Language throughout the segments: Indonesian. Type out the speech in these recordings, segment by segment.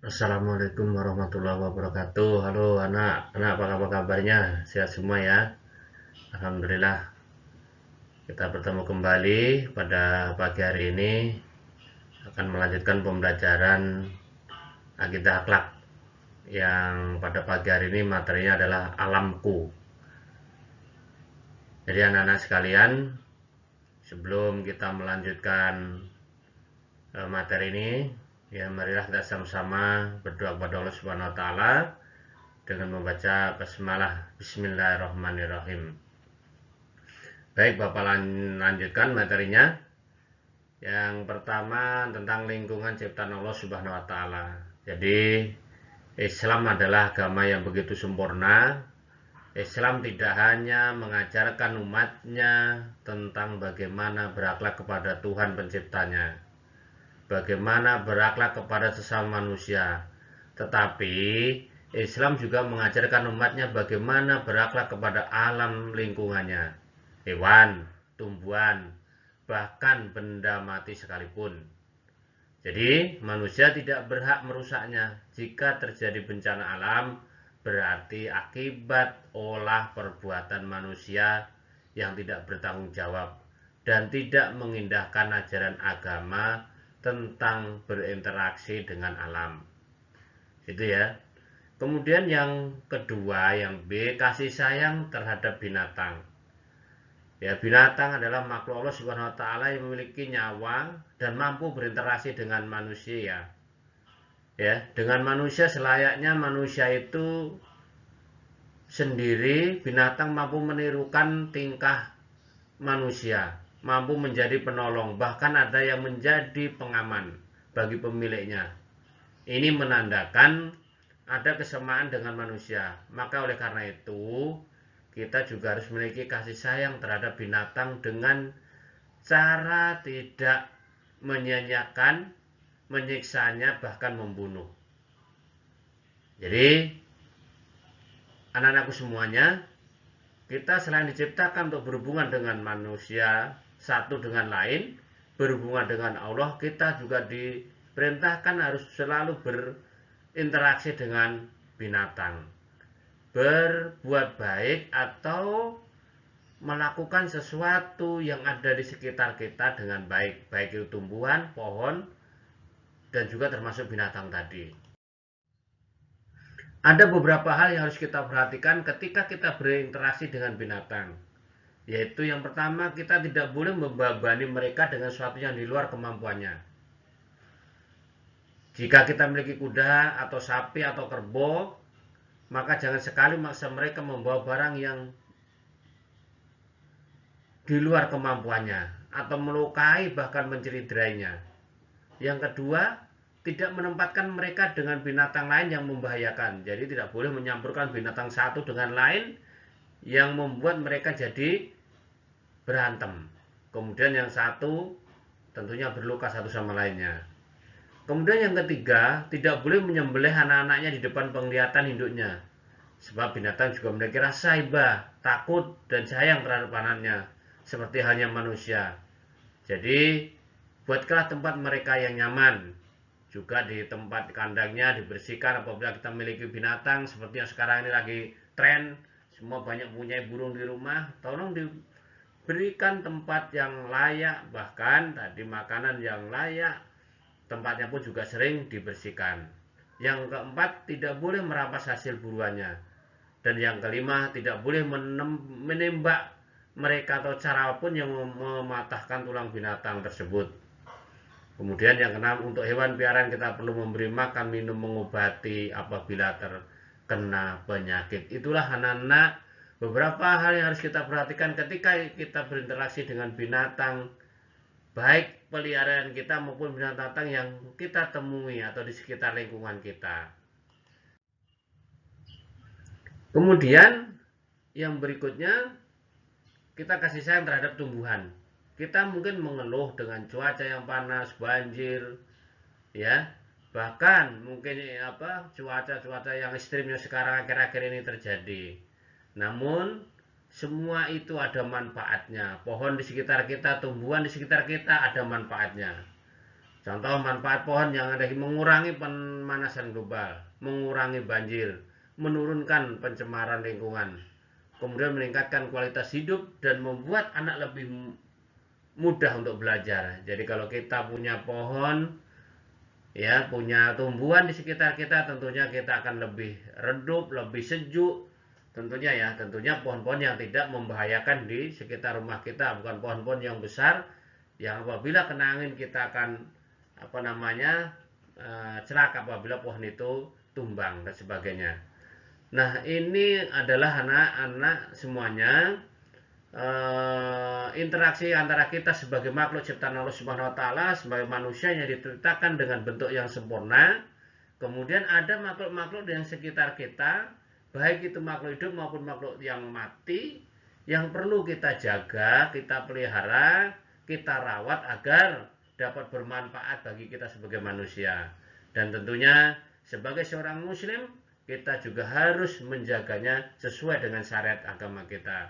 Assalamualaikum warahmatullahi wabarakatuh. Halo anak apa kabarnya? Sehat semua ya? Alhamdulillah. Kita bertemu kembali pada pagi hari ini akan melanjutkan pembelajaran akidah akhlak yang pada pagi hari ini materinya adalah alamku. Jadi anak-anak sekalian, sebelum kita melanjutkan materi ini, ya marilah kita sama-sama berdoa kepada Allah Subhanahu wa taala dengan membaca basmalah bismillahirrahmanirrahim. Baik, Bapak lanjutkan materinya. Yang pertama tentang lingkungan ciptaan Allah Subhanahu wa taala. Jadi, Islam adalah agama yang begitu sempurna. Islam tidak hanya mengajarkan umatnya tentang bagaimana berakhlak kepada Tuhan penciptanya, bagaimana berakhlak kepada sesama manusia, tetapi Islam juga mengajarkan umatnya bagaimana berakhlak kepada alam lingkungannya, hewan, tumbuhan, bahkan benda mati sekalipun. Jadi manusia tidak berhak merusaknya. Jika terjadi bencana alam, berarti akibat olah perbuatan manusia yang tidak bertanggung jawab dan tidak mengindahkan ajaran agama tentang berinteraksi dengan alam. Itu ya. Kemudian yang kedua, yang B, kasih sayang terhadap binatang. Ya, binatang adalah makhluk Allah Subhanahu wa taala yang memiliki nyawa dan mampu berinteraksi dengan manusia. Ya, dengan manusia selayaknya manusia itu sendiri, binatang mampu menirukan tingkah manusia, mampu menjadi penolong, bahkan ada yang menjadi pengaman bagi pemiliknya. Ini menandakan ada kesamaan dengan manusia. Maka oleh karena itu, kita juga harus memiliki kasih sayang terhadap binatang dengan cara tidak menyanyiakan, menyiksanya, bahkan membunuh. Jadi, anak-anakku semuanya, kita selain diciptakan untuk berhubungan dengan manusia satu dengan lain, berhubungan dengan Allah, kita juga diperintahkan harus selalu berinteraksi dengan binatang, berbuat baik atau melakukan sesuatu yang ada di sekitar kita dengan baik, baik itu tumbuhan, pohon, dan juga termasuk binatang tadi. Ada beberapa hal yang harus kita perhatikan ketika kita berinteraksi dengan binatang. Yaitu yang pertama, kita tidak boleh membebani mereka dengan sesuatu yang di luar kemampuannya. Jika kita memiliki kuda atau sapi atau kerbau, maka jangan sekali maksa mereka membawa barang yang di luar kemampuannya atau melukai bahkan mencederainya. Yang kedua, tidak menempatkan mereka dengan binatang lain yang membahayakan. Jadi tidak boleh menyampurkan binatang satu dengan lain yang membuat mereka jadi berantem. Kemudian yang satu tentunya berluka satu sama lainnya. Kemudian yang ketiga, tidak boleh menyembelih anak-anaknya di depan penglihatan induknya. Sebab binatang juga memiliki rasa iba, takut, dan sayang terhadap anaknya, seperti halnya manusia. Jadi, buatkanlah tempat mereka yang nyaman. Juga di tempat kandangnya dibersihkan apabila kita memiliki binatang, seperti yang sekarang ini lagi tren, semua banyak punya burung di rumah, tolong diberikan tempat yang layak, bahkan tadi makanan yang layak, tempatnya pun juga sering dibersihkan. Yang keempat, tidak boleh merampas hasil buruannya. Dan yang kelima, tidak boleh menembak mereka atau cara pun yang mematahkan tulang binatang tersebut. Kemudian yang keenam, untuk hewan piaraan kita perlu memberi makan, minum, mengobati apabila terkena penyakit. Itulah anak-anak beberapa hal yang harus kita perhatikan ketika kita berinteraksi dengan binatang, baik peliharaan kita maupun binatang yang kita temui atau di sekitar lingkungan kita. Kemudian yang berikutnya, kita kasih sayang terhadap tumbuhan. Kita mungkin mengeluh dengan cuaca yang panas, banjir, ya, bahkan mungkin cuaca-cuaca yang ekstrim yang sekarang akhir-akhir ini terjadi. Namun semua itu ada manfaatnya. Pohon di sekitar kita, tumbuhan di sekitar kita ada manfaatnya. Contoh manfaat pohon yang ada mengurangi pemanasan global, mengurangi banjir, menurunkan pencemaran lingkungan, kemudian meningkatkan kualitas hidup dan membuat anak lebih mudah untuk belajar. Jadi kalau kita punya pohon, ya punya tumbuhan di sekitar kita, tentunya kita akan lebih redup, lebih sejuk. Tentunya ya, tentunya pohon-pohon yang tidak membahayakan di sekitar rumah kita, bukan pohon-pohon yang besar yang apabila kena angin kita akan celaka apabila pohon itu tumbang dan sebagainya. Nah, ini adalah anak-anak semuanya interaksi antara kita sebagai makhluk ciptaan Allah Subhanahu wa taala, sebagai manusia yang diciptakan dengan bentuk yang sempurna. Kemudian ada makhluk-makhluk yang sekitar kita, baik itu makhluk hidup maupun makhluk yang mati, yang perlu kita jaga, kita pelihara, kita rawat agar dapat bermanfaat bagi kita sebagai manusia. Dan tentunya sebagai seorang muslim, kita juga harus menjaganya sesuai dengan syariat agama kita.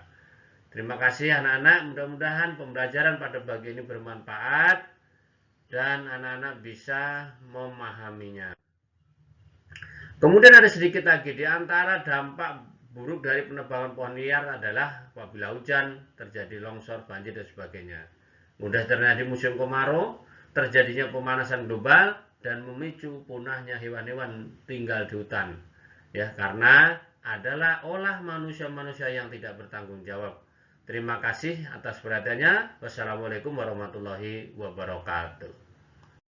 Terima kasih anak-anak, mudah-mudahan pembelajaran pada pagi ini bermanfaat dan anak-anak bisa memahaminya. Kemudian ada sedikit lagi, di antara dampak buruk dari penebangan pohon liar adalah apabila hujan, terjadi longsor, banjir, dan sebagainya. Mudah terjadi musim kemarau, terjadinya pemanasan global, dan memicu punahnya hewan-hewan tinggal di hutan. Ya, karena adalah olah manusia-manusia yang tidak bertanggung jawab. Terima kasih atas perhatiannya. Wassalamualaikum warahmatullahi wabarakatuh.